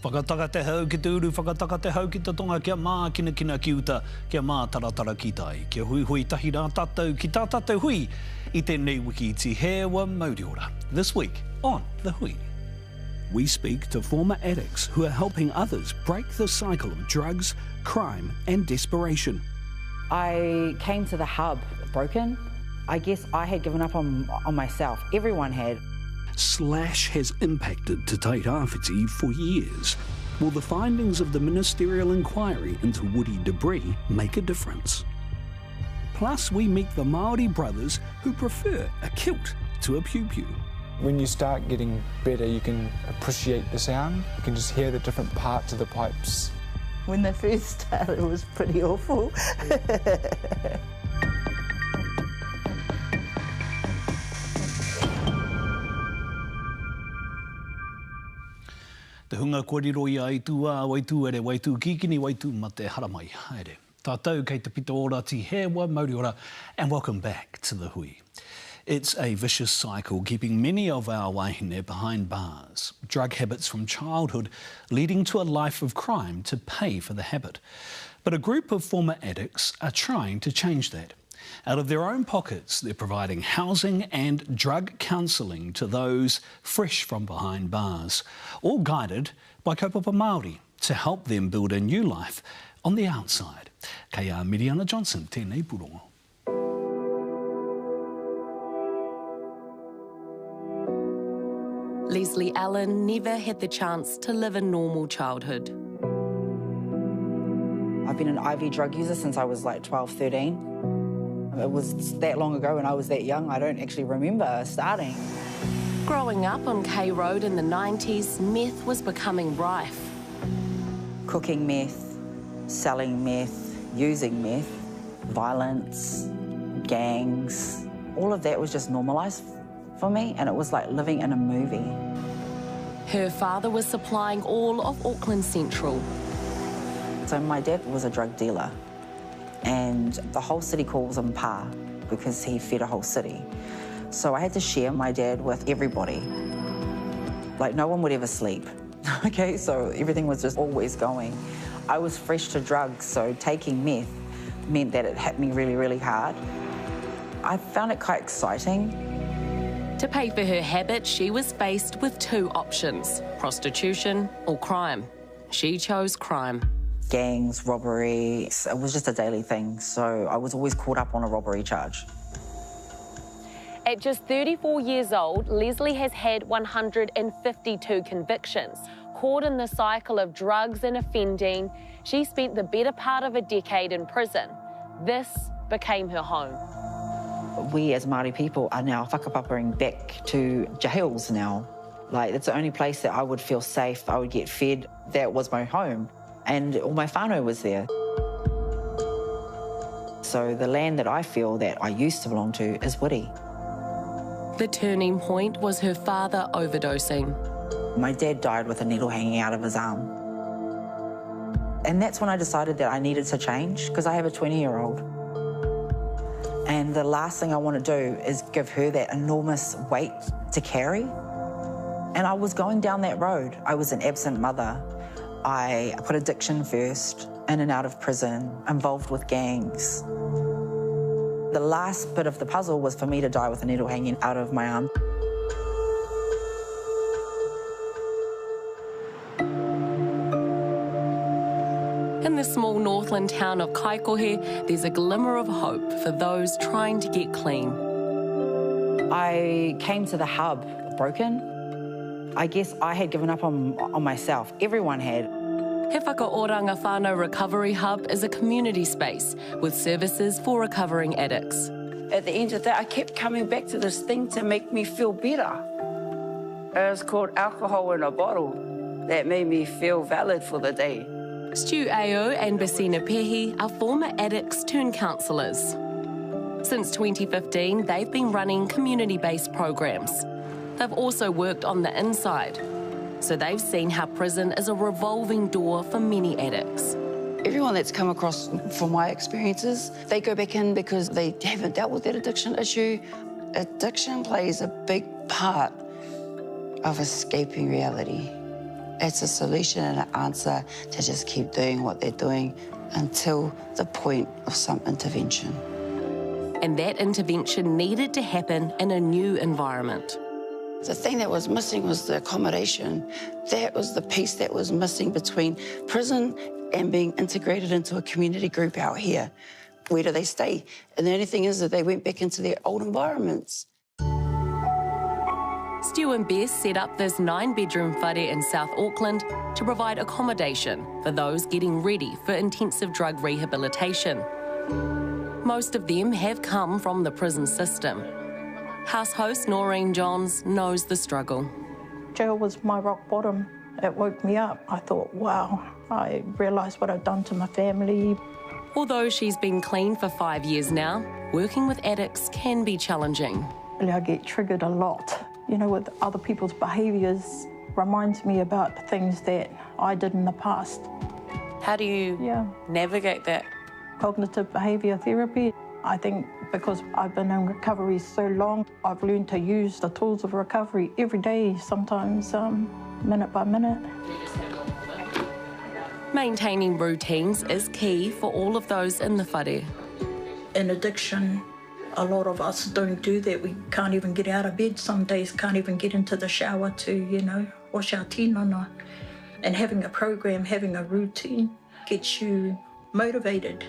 Whakataka te hau ki te uru, whakataka te hau ki te tonga, kia mā kina kina ki uta, kia mā taratara ki tai. Kia hui hui tahi rā tātou ki tā tātou hui i tēnei wiki ti hewa mauriora. This week on The Hui. We speak to former addicts who are helping others break the cycle of drugs, crime and desperation. I came to the hub broken. I guess I had given up on myself. Everyone had. Slash has impacted Te Tai Rāwhiti for years. Will the findings of the ministerial inquiry into woody debris make a difference? Plus, we meet the Māori brothers who prefer a kilt to a pew-pew. When you start getting better, you can appreciate the sound. You can just hear the different parts of the pipes. When they first started, it was pretty awful. Te hunga kōrero i aitua, waitu ere, waitu kikini, waitu ma te haramai. Haere. Tātou kei te pito ora ti hewa mauriora, and welcome back to The Hui. It's a vicious cycle keeping many of our wahine behind bars. Drug habits from childhood leading to a life of crime to pay for the habit. But a group of former addicts are trying to change that. Out of their own pockets, they're providing housing and drug counselling to those fresh from behind bars, all guided by kaupapa Māori to help them build a new life on the outside. Kei a Miriana Johnson, tēnei purongo. Leslie Allen never had the chance to live a normal childhood. I've been an IV drug user since I was like 12, 13. It was that long ago when I was that young, I don't actually remember starting. Growing up on K Road in the 90s, meth was becoming rife. Cooking meth, selling meth, using meth, violence, gangs, all of that was just normalised for me, and it was like living in a movie. Her father was supplying all of Auckland Central. So my dad was a drug dealer, and the whole city calls him Pa because he fed a whole city. So I had to share my dad with everybody. Like, no one would ever sleep, okay? So everything was just always going. I was fresh to drugs, so taking meth meant that it hit me really, really hard. I found it quite exciting. To pay for her habit, she was faced with two options, prostitution or crime. She chose crime. Gangs, robbery, it was just a daily thing, so I was always caught up on a robbery charge. At just 34 years old, Leslie has had 152 convictions. Caught in the cycle of drugs and offending, she spent the better part of a decade in prison. This became her home. We as Māori people are now whakapapering back to jails now. Like, it's the only place that I would feel safe, I would get fed. That was my home. And all my whānau was there. So the land that I feel that I used to belong to is woody. The turning point was her father overdosing. My dad died with a needle hanging out of his arm. And that's when I decided that I needed to change, because I have a 20-year-old. And the last thing I want to do is give her that enormous weight to carry. And I was going down that road. I was an absent mother. I put addiction first, in and out of prison, involved with gangs. The last bit of the puzzle was for me to die with a needle hanging out of my arm. In the small Northland town of Kaikohe, there's a glimmer of hope for those trying to get clean. I came to the hub broken. I guess I had given up on myself. Everyone had. He Whakaoranga Whanau Recovery Hub is a community space with services for recovering addicts. At the end of the day, I kept coming back to this thing to make me feel better. It was called alcohol in a bottle that made me feel valid for the day. Stu Ao and Basina Pehi are former addicts turned counsellors. Since 2015, they've been running community-based programs. They've also worked on the inside, so they've seen how prison is a revolving door for many addicts. Everyone that's come across from my experiences, they go back in because they haven't dealt with that addiction issue. Addiction plays a big part of escaping reality. It's a solution and an answer to just keep doing what they're doing until the point of some intervention. And that intervention needed to happen in a new environment. The thing that was missing was the accommodation. That was the piece that was missing between prison and being integrated into a community group out here. Where do they stay? And the only thing is that they went back into their old environments. Stu and Bess set up this 9-bedroom whare in South Auckland to provide accommodation for those getting ready for intensive drug rehabilitation. Most of them have come from the prison system. House host Noreen Johns knows the struggle. Jail was my rock bottom. It woke me up. I thought, wow, I realised what I'd done to my family. Although she's been clean for 5 years now, working with addicts can be challenging. I get triggered a lot. You know, with other people's behaviours, reminds me about things that I did in the past. How do you navigate that? Cognitive behaviour therapy. I think because I've been in recovery so long, I've learned to use the tools of recovery every day, sometimes minute by minute. Maintaining routines is key for all of those in the whare. In addiction, a lot of us don't do that. We can't even get out of bed some days, can't even get into the shower to, you know, wash our tinana. And having a program, having a routine gets you motivated.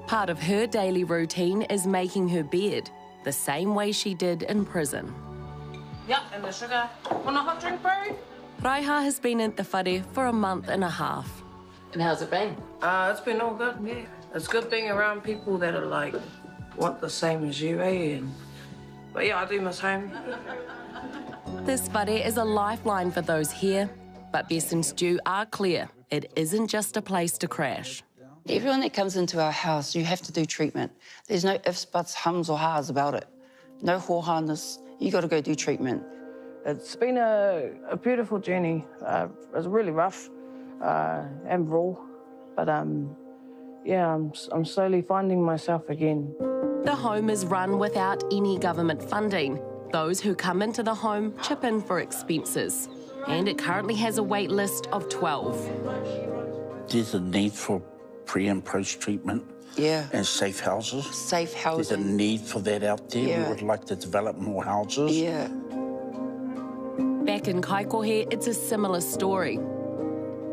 Part of her daily routine is making her bed, the same way she did in prison. Yeah, and the sugar. Want a hot drink, bro? Raiha has been in the whare for a month and a half. And how's it been? It's been all good, yeah. It's good being around people that are like, want the same as you, eh? But yeah, I do miss home. This whare is a lifeline for those here, but Bess and Stu are clear, it isn't just a place to crash. Everyone that comes into our house, you have to do treatment. There's no ifs, buts, hums or ha's about it. No hohanas. You got to go do treatment. It's been a beautiful journey. It was really rough and raw, but yeah, I'm slowly finding myself again. The home is run without any government funding. Those who come into the home chip in for expenses, and it currently has a wait list of 12. There's a need for pre and post treatment. Yeah. And safe houses. Safe housing. There's a need for that out there. Yeah. We would like to develop more houses. Yeah. Back in Kaikohe, it's a similar story.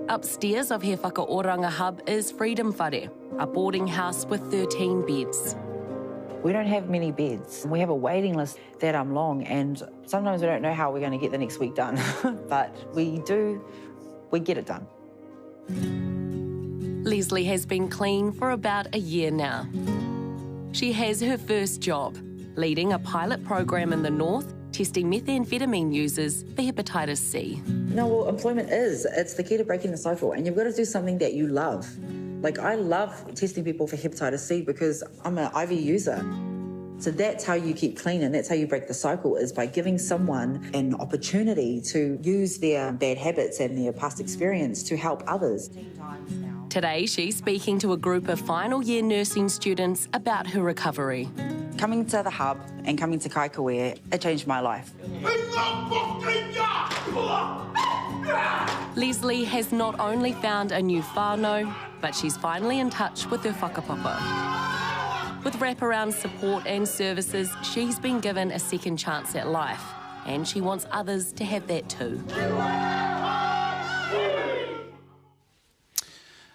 Upstairs of He Whakaoranga Hub is Freedom Whare, a boarding house with 13 beds. We don't have many beds. We have a waiting list that long, and sometimes we don't know how we're going to get the next week done. But we get it done. Leslie has been clean for about a year now. She has her first job, leading a pilot program in the north, testing methamphetamine users for hepatitis C. No, well, employment it's the key to breaking the cycle, and you've got to do something that you love. Like, I love testing people for hepatitis C because I'm an IV user. So that's how you keep clean, and that's how you break the cycle, is by giving someone an opportunity to use their bad habits and their past experience to help others. Today, she's speaking to a group of final year nursing students about her recovery. Coming to the hub and coming to Kaikohe, it changed my life. Leslie has not only found a new whānau, but she's finally in touch with her whakapapa. With wraparound support and services, she's been given a second chance at life, and she wants others to have that too.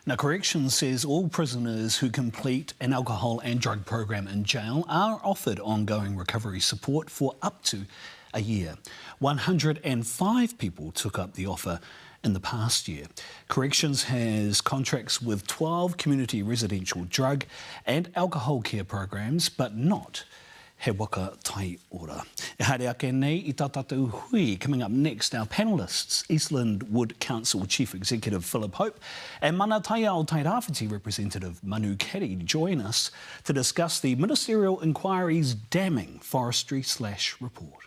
Now, Corrections says all prisoners who complete an alcohol and drug program in jail are offered ongoing recovery support for up to a year. 105 people took up the offer in the past year. Corrections has contracts with 12 community residential drug and alcohol care programs, but not He Waka Tai Ora. E haere ake nei I tā tātou hui. Coming up next, our panellists, Eastland Wood Council Chief Executive Philip Hope and Mana Taiao Tairawhiti Representative Manu Kerry join us to discuss the Ministerial Inquiry's damning Forestry/report.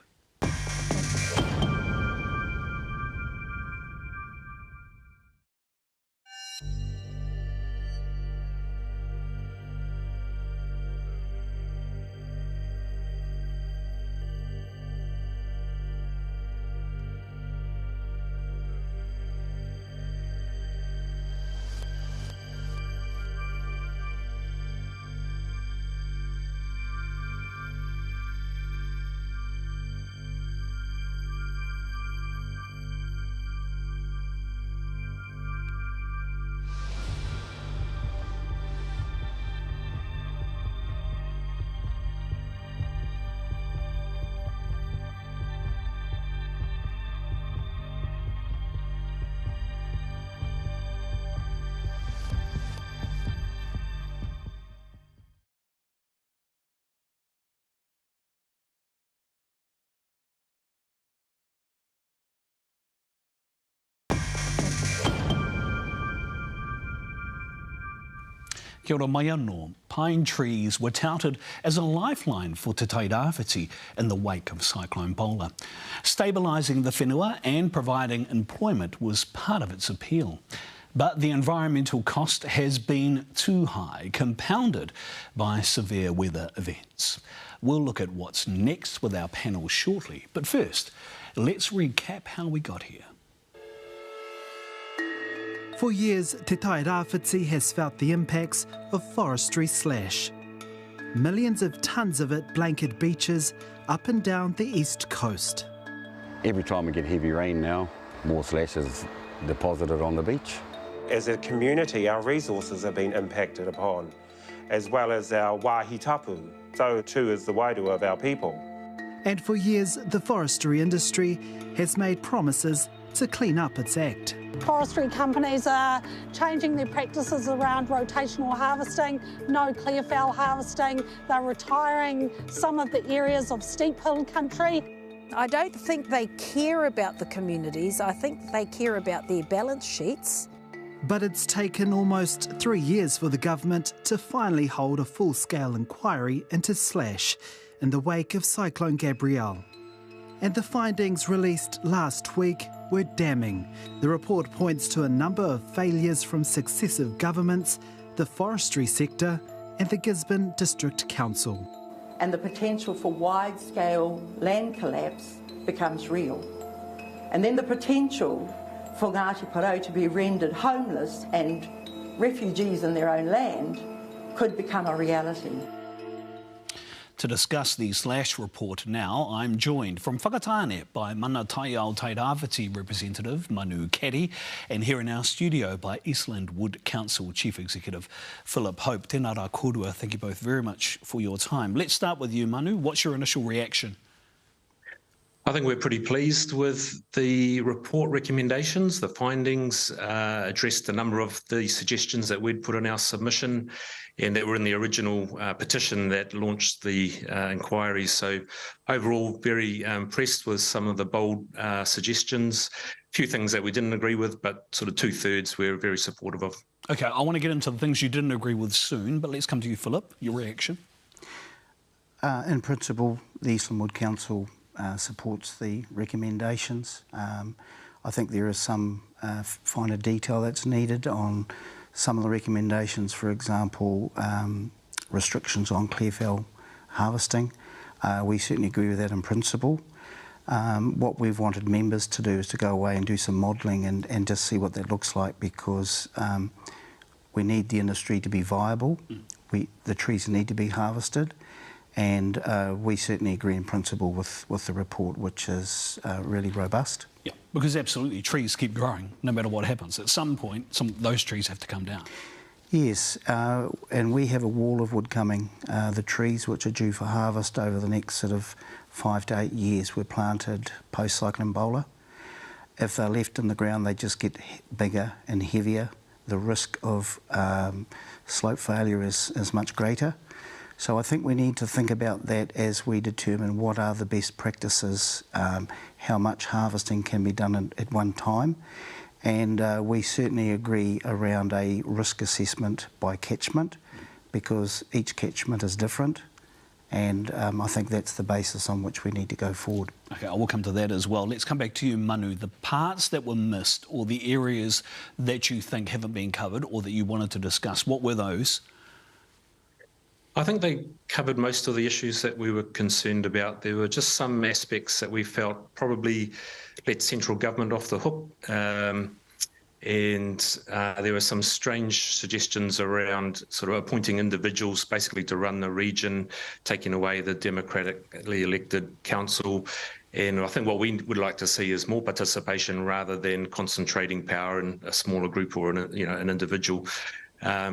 Kia ora mai anō. Pine trees were touted as a lifeline for Te Tairāwhiti in the wake of Cyclone Paula. Stabilising the whenua and providing employment was part of its appeal. But the environmental cost has been too high, compounded by severe weather events. We'll look at what's next with our panel shortly. But first, let's recap how we got here. For years, Te Tairāwhiti has felt the impacts of forestry slash. Millions of tonnes of it blanket beaches up and down the east coast. Every time we get heavy rain now, more slash is deposited on the beach. As a community, our resources have been impacted upon, as well as our wāhi tapu. So too is the wairua of our people. And for years, the forestry industry has made promises to clean up its act. Forestry companies are changing their practices around rotational harvesting, no clear fell harvesting. They're retiring some of the areas of steep hill country. I don't think they care about the communities. I think they care about their balance sheets. But it's taken almost 3 years for the government to finally hold a full-scale inquiry into slash in the wake of Cyclone Gabrielle. And the findings released last week were damning. The report points to a number of failures from successive governments, the forestry sector and the Gisborne District Council. And the potential for wide-scale land collapse becomes real. And then the potential for Ngāti Porou to be rendered homeless and refugees in their own land could become a reality. To discuss the slash report now, I'm joined from Whakataane by Mana Taiao Tairāwhiti representative Manu Caddy, and here in our studio by Eastland Wood Council Chief Executive Philip Hope. Tēnā rā kōrua, thank you both very much for your time. Let's start with you, Manu. What's your initial reaction? I think we're pretty pleased with the report recommendations. The findings addressed a number of the suggestions that we'd put in our submission and that were in the original petition that launched the inquiry. So overall, very impressed with some of the bold suggestions. A few things that we didn't agree with, but sort of 2/3 we're very supportive of. OK, I want to get into the things you didn't agree with soon, but let's come to you, Philip. Your reaction? In principle, the Eastland Wood Council supports the recommendations. I think there is some finer detail that's needed on some of the recommendations, for example, restrictions on clearfell harvesting. We certainly agree with that in principle. What we've wanted members to do is to go away and do some modelling and just see what that looks like, because we need the industry to be viable. The trees need to be harvested. And we certainly agree in principle with the report, which is really robust. Yeah, because absolutely trees keep growing no matter what happens. At some point, those trees have to come down. Yes, and we have a wall of wood coming. The trees which are due for harvest over the next sort of 5 to 8 years were planted post-Cyclone Paula. If they're left in the ground, they just get bigger and heavier. The risk of slope failure is much greater. So I think we need to think about that as we determine what are the best practices, how much harvesting can be done at one time. And we certainly agree around a risk assessment by catchment, because each catchment is different. And I think that's the basis on which we need to go forward. OK, I will come to that as well. Let's come back to you, Manu. The parts that were missed, or the areas that you think haven't been covered or that you wanted to discuss, what were those? I think they covered most of the issues that we were concerned about. There were just some aspects that we felt probably let central government off the hook. And there were some strange suggestions around sort of appointing individuals basically to run the region, taking away the democratically elected council. And I think what we would like to see is more participation rather than concentrating power in a smaller group or an individual.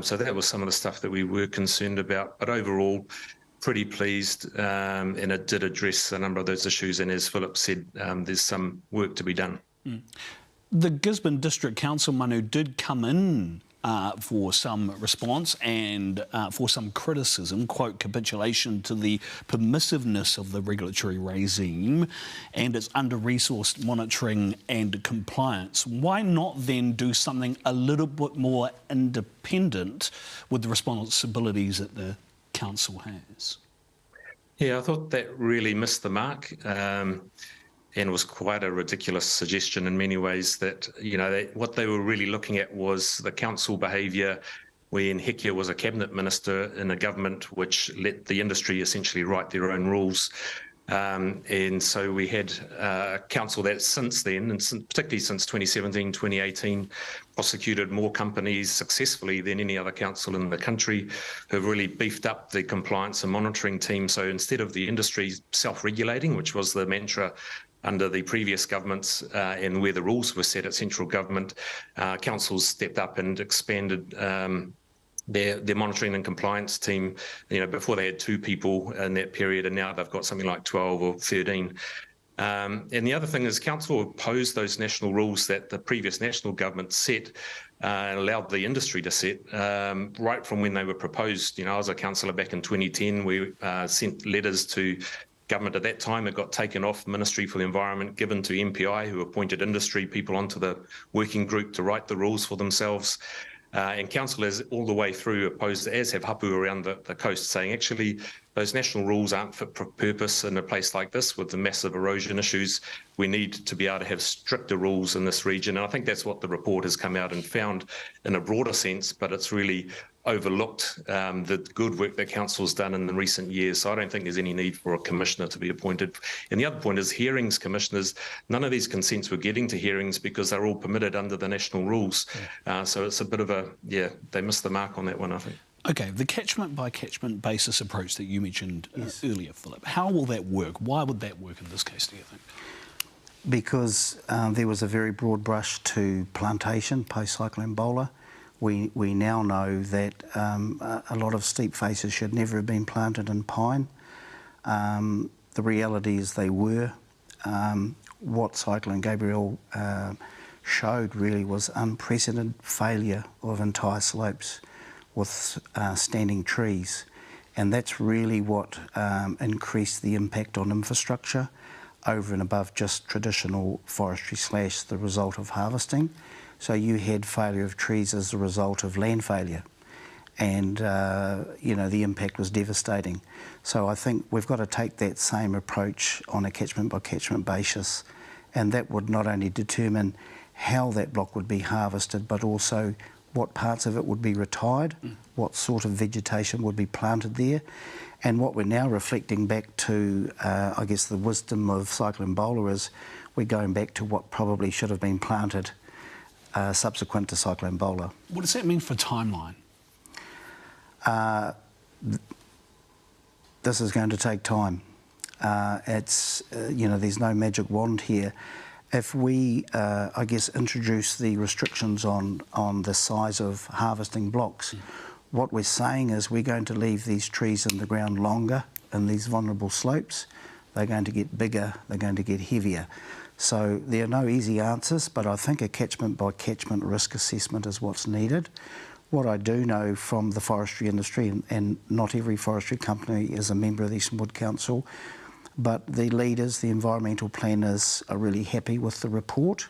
So that was some of the stuff that we were concerned about. But overall, pretty pleased, and it did address a number of those issues. And as Philip said, there's some work to be done. The Gisborne District Council, Manu, did come in for some response and for some criticism, quote, capitulation to the permissiveness of the regulatory regime and its under-resourced monitoring and compliance. Why not then do something a little bit more independent with the responsibilities that the council has? Yeah, I thought that really missed the mark. And was quite a ridiculous suggestion in many ways that, you know, what they were really looking at was the council behaviour when Hekia was a cabinet minister in a government which let the industry essentially write their own rules. And so we had a council that since then, and particularly since 2017, 2018, prosecuted more companies successfully than any other council in the country, who have really beefed up the compliance and monitoring team. So instead of the industry self-regulating, which was the mantra under the previous governments and where the rules were set at central government, councils stepped up and expanded their monitoring and compliance team. You know, before they had 2 people in that period, and now they've got something like 12 or 13. And the other thing is council opposed those national rules that the previous national government set and allowed the industry to set right from when they were proposed. You know, I was a councillor back in 2010. We sent letters to government at that time. It got taken off Ministry for the Environment, given to MPI, who appointed industry people onto the working group to write the rules for themselves. And councillors all the way through opposed, as have hapu around the coast, saying actually those national rules aren't fit for purpose in a place like this with the massive erosion issues. We need to be able to have stricter rules in this region. And I think that's what the report has come out and found in a broader sense, but it's really overlooked the good work that council's done in the recent years. So I don't think there's any need for a commissioner to be appointed. And the other point is hearings commissioners. None of these consents were getting to hearings because they're all permitted under the national rules. So it's a bit of a, they missed the mark on that one, I think. Okay, the catchment by catchment basis approach that you mentioned earlier, Philip, how will that work? Why would that work in this case, do you think? Because there was a very broad brush to plantation post-cyclone Bola. We now know that a lot of steep faces should never have been planted in pine. The reality is they were. What Cyclone Gabrielle showed really was unprecedented failure of entire slopes with standing trees. And that's really what increased the impact on infrastructure over and above just traditional forestry / the result of harvesting. So you had failure of trees as a result of land failure, and you know, the impact was devastating. So I think we've got to take that same approach on a catchment by catchment basis, and that would not only determine how that block would be harvested, but also what parts of it would be retired, what sort of vegetation would be planted there. And what we're now reflecting back to, I guess the wisdom of Cyclone Bola is we're going back to what probably should have been planted subsequent to Cyclone Bola. What does that mean for timeline? This is going to take time. It's, you know, there's no magic wand here. If we, I guess, introduce the restrictions on the size of harvesting blocks, what we're saying is we're going to leave these trees in the ground longer in these vulnerable slopes. They're going to get bigger, they're going to get heavier. So there are no easy answers, but I think a catchment by catchment risk assessment is what's needed. What I do know from the forestry industry, and not every forestry company is a member of the Eastern Wood Council, but the leaders, the environmental planners are really happy with the report.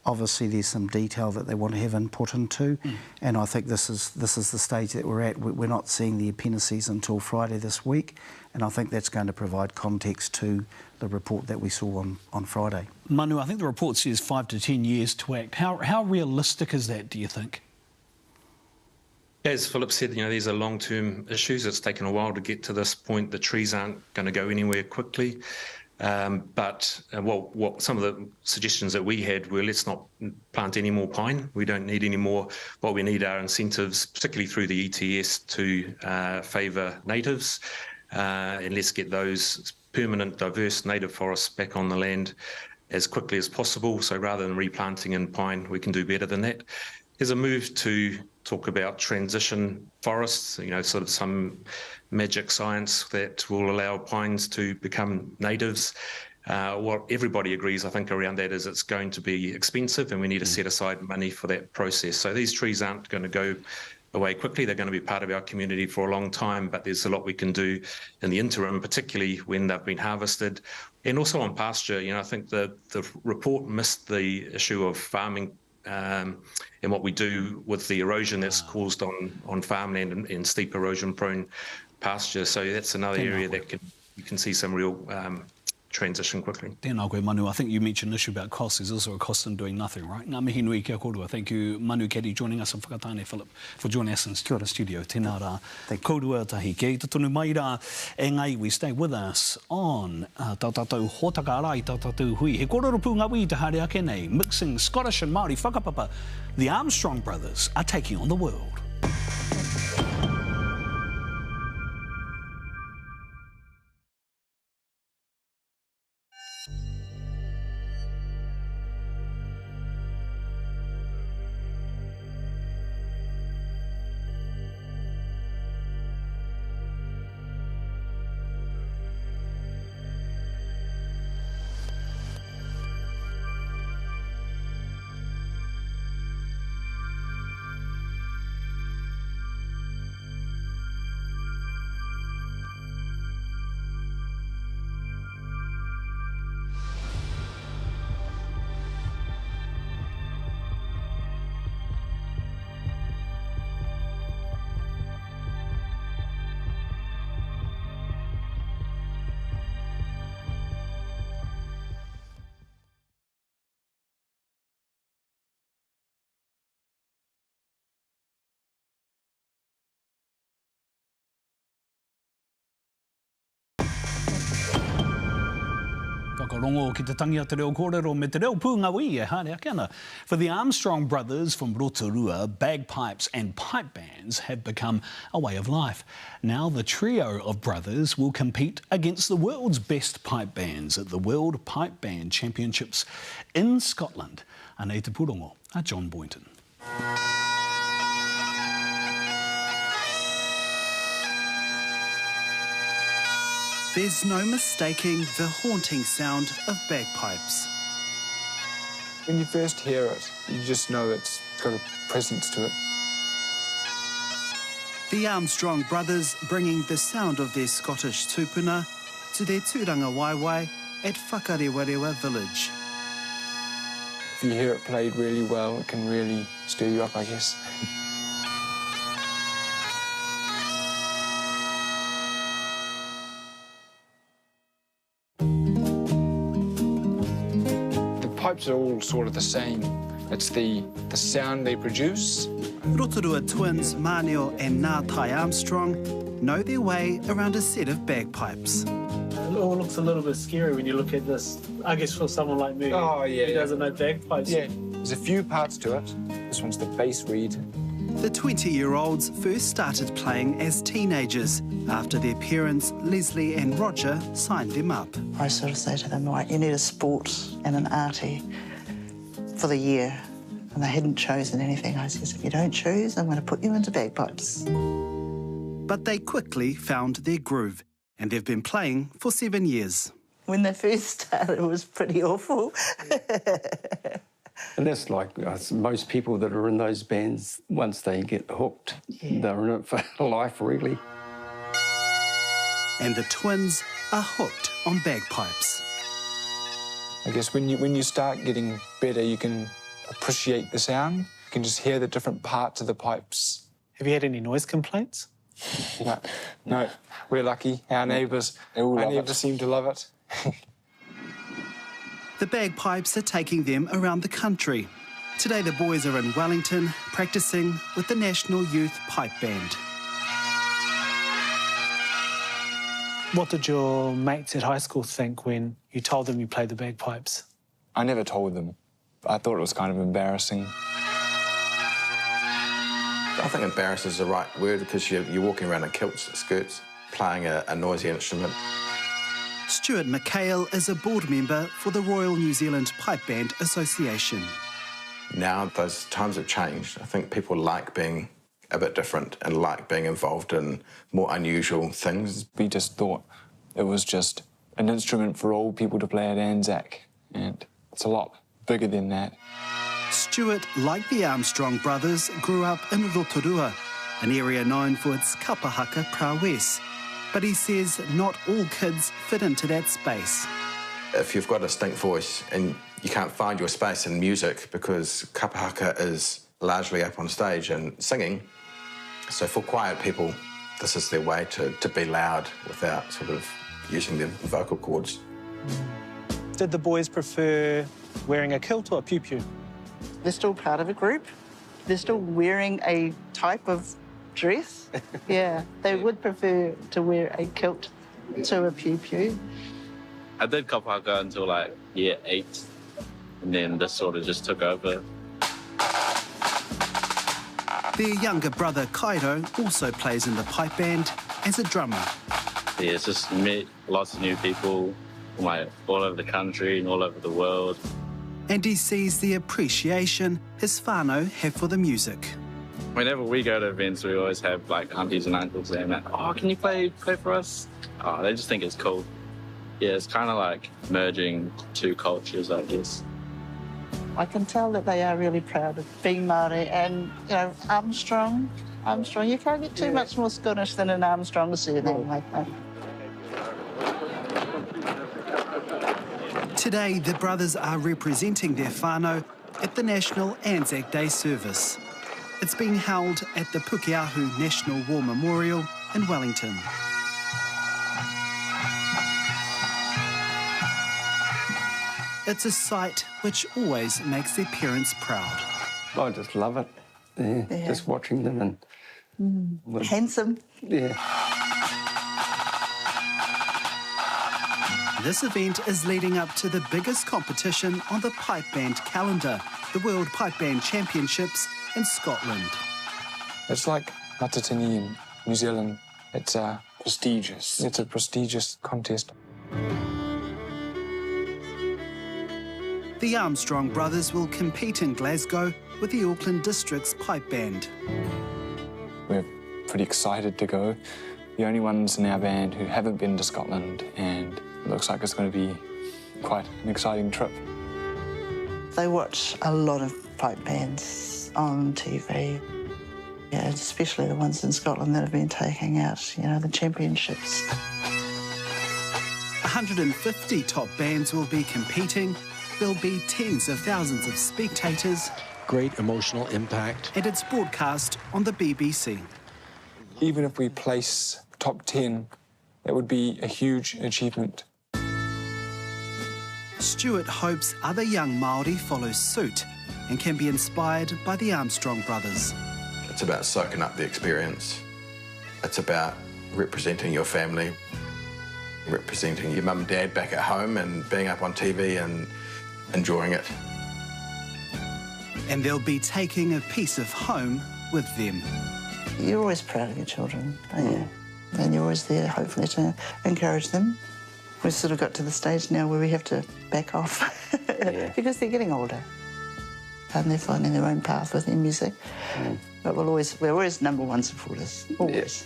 Obviously there's some detail that they want to have input into, and I think this is the stage that we're at. We're not seeing the appendices until Friday this week, and I think that's going to provide context to the report that we saw on Friday. Manu, I think the report says 5 to 10 years to act. How realistic is that, do you think? As Philip said, you know, these are long-term issues. It's taken a while to get to this point. The trees aren't going to go anywhere quickly. But what some of the suggestions that we had were, let's not plant any more pine. We don't need any more. What we need are incentives, particularly through the ETS, to favour natives. And let's get those permanent, diverse native forests back on the land as quickly as possible. So rather than replanting in pine, we can do better than that. There's a move to talk about transition forests, you know, sort of some magic science that will allow pines to become natives. What everybody agrees, I think, around that is it's going to be expensive and we need to set aside money for that process. So these trees aren't going to go away quickly. They're going to be part of our community for a long time, but there's a lot we can do in the interim, particularly when they've been harvested. And also on pasture, you know, I think the report missed the issue of farming and what we do with the erosion that's caused on farmland and steep erosion-prone pasture. So that's another area that you can see some real transition quickly. Tēnā koe, Manu. I think you mentioned an issue about cost. There's also a cost in doing nothing, right? Ngā mihi nui kia korua. Thank you, Manu Keddy, joining us, and whakatāne Philip for joining us in the studio. Tēnā rā. Korua tahi. Kia ita tonu mai rā. E ngai, we stay with us on Tātātou Hōtaka Arai, Tātātou Hui. He kororo pū ngā wī te haere ake nei. Mixing Scottish and Māori whakapapa. The Armstrong brothers are taking on the world. Whakarongo ki te tangia te reo kōrero me te reo pū ngā wī e haere ake ana. For the Armstrong brothers from Rotorua, bagpipes and pipe bands have become a way of life. Now the trio of brothers will compete against the world's best pipe bands at the World Pipe Band Championships in Scotland. Anei te pūrongo a John Boynton. There's no mistaking the haunting sound of bagpipes. When you first hear it, you just know it's got a presence to it. The Armstrong brothers bringing the sound of their Scottish tupuna to their tūranga waiwai at Whakarewarewa village. If you hear it played really well, it can really stir you up, I guess. Pipes are all sort of the same. It's the sound they produce. Rotorua twins Manio and Ngātai Armstrong know their way around a set of bagpipes. It all looks a little bit scary when you look at this, I guess for someone like me who doesn't know bagpipes. Yeah, there's a few parts to it. This one's the bass reed. The 20-year-olds first started playing as teenagers after their parents, Leslie and Roger, signed them up. I sort of say to them, right, you need a sport and an arty for the year. And they hadn't chosen anything. I said, if you don't choose, I'm going to put you into bagpipes. But they quickly found their groove, and they've been playing for 7 years. When they first started, it was pretty awful. And that's like most people that are in those bands, once they get hooked, they're in it for life, really. And the twins are hooked on bagpipes. I guess when you start getting better, you can appreciate the sound. You can just hear the different parts of the pipes. Have you had any noise complaints? No, we're lucky. Our neighbours, seem to love it. The bagpipes are taking them around the country. Today the boys are in Wellington practising with the National Youth Pipe Band. What did your mates at high school think when you told them you played the bagpipes? I never told them. I thought it was kind of embarrassing. I think embarrassing is the right word because you're walking around in kilts, skirts, playing a noisy instrument. Stuart McHale is a board member for the Royal New Zealand Pipe Band Association. Now those times have changed. I think people like being a bit different and like being involved in more unusual things. We just thought it was just an instrument for all people to play at Anzac, and it's a lot bigger than that. Stuart, like the Armstrong brothers, grew up in Rotorua, an area known for its kapahaka prowess. But he says not all kids fit into that space. If you've got a distinct voice and you can't find your space in music because kapahaka is largely up on stage and singing, so for quiet people, this is their way to be loud without sort of using their vocal cords. Did the boys prefer wearing a kilt or a pew-pew? They're still part of a group. They're still wearing a type of dress. Yeah, they would prefer to wear a kilt to a pew-pew. I did kapahaka until like year 8, and then this sort of just took over. Their younger brother, Cairo, also plays in the pipe band as a drummer. Yeah, it's just met lots of new people from like all over the country and all over the world. And he sees the appreciation his whānau have for the music. Whenever we go to events, we always have like aunties and uncles saying that, oh, can you play for us? Oh, they just think it's cool. Yeah, it's kind of like merging two cultures, I guess. I can tell that they are really proud of being Māori, and, you know, Armstrong, you can't get too much more Scottish than an Armstrong surname like that. Today, the brothers are representing their whānau at the National Anzac Day service. It's being held at the Pukeahu National War Memorial in Wellington. It's a sight which always makes their parents proud. I just love it. Yeah. Just watching them and... Handsome. Yeah. This event is leading up to the biggest competition on the pipe band calendar, the World Pipe Band Championships in Scotland. It's like Matatini in New Zealand. It's prestigious. It's a prestigious contest. The Armstrong brothers will compete in Glasgow with the Auckland District's pipe band. We're pretty excited to go. The only ones in our band who haven't been to Scotland, and it looks like it's going to be quite an exciting trip. They watch a lot of pipe bands on TV. Yeah, especially the ones in Scotland that have been taking out, you know, the championships. 150 top bands will be competing. There'll be tens of thousands of spectators. Great emotional impact. And it's broadcast on the BBC. Even if we place top 10, that would be a huge achievement. Stuart hopes other young Māori follow suit and can be inspired by the Armstrong brothers. It's about soaking up the experience. It's about representing your family, representing your mum and dad back at home and being up on TV and enjoying it. And they'll be taking a piece of home with them. You're always proud of your children, aren't you? And you're always there, hopefully, to encourage them. We've sort of got to the stage now where we have to back off because they're getting older and they're finding their own path with their music. But we're always number one supporters, always.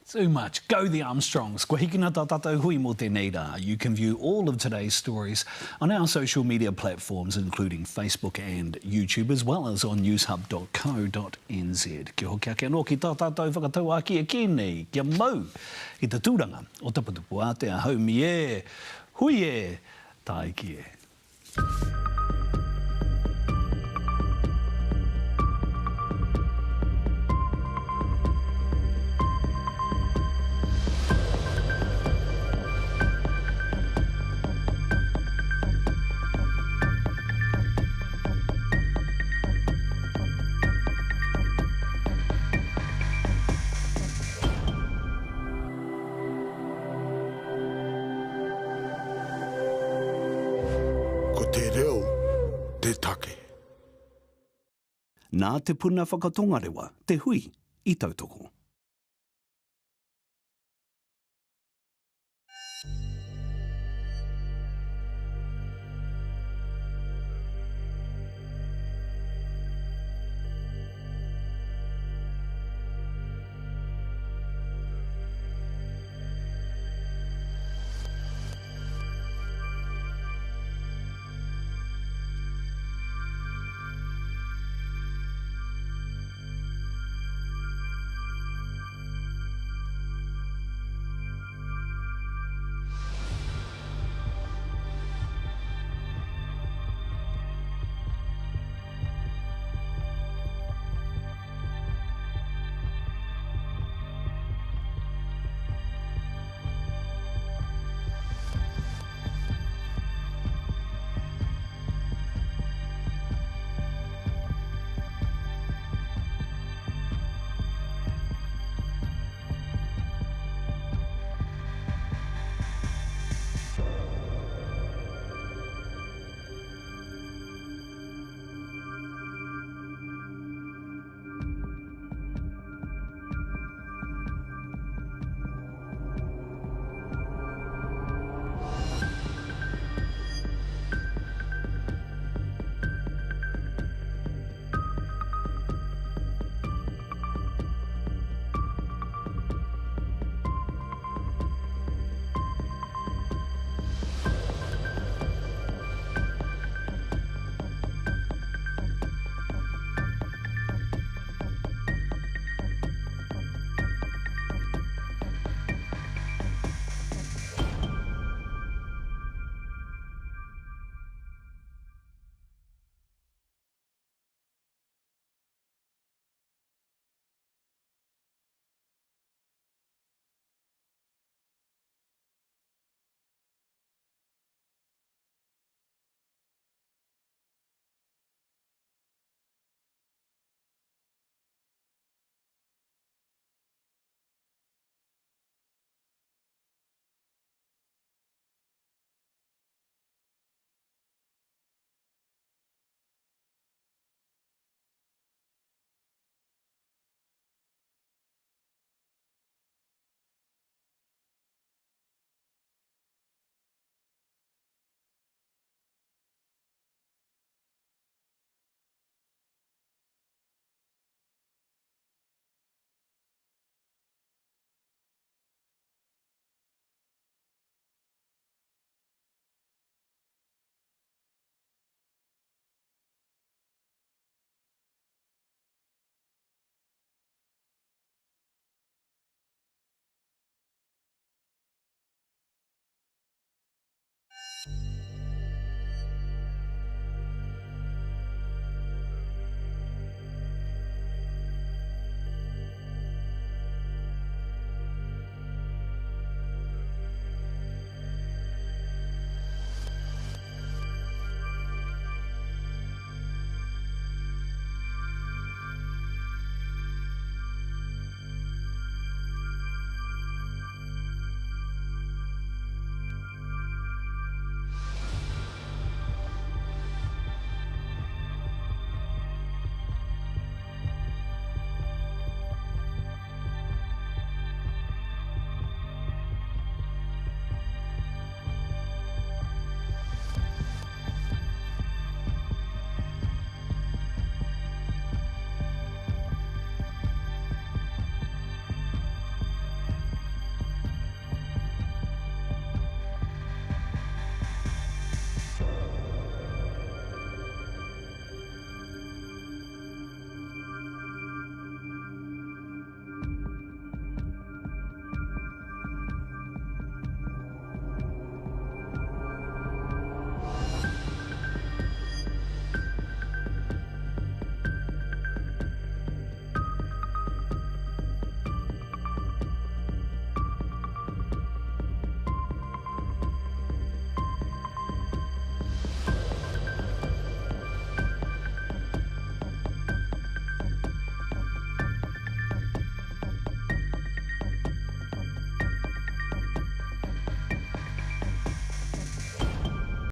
So much. Go the Armstrongs. Ko hiki na tātou hui mō tēnei rā. You can view all of today's stories on our social media platforms, including Facebook and YouTube, as well as on newshub.co.nz. Kia hoki ake anō ki tā tātou whakatau aki e kēnei, kia mau i te tūranga o Tapatupu Atea haumi e, hui e, taiki e. Nā te puna whakatongarewa, te hui i tautoko.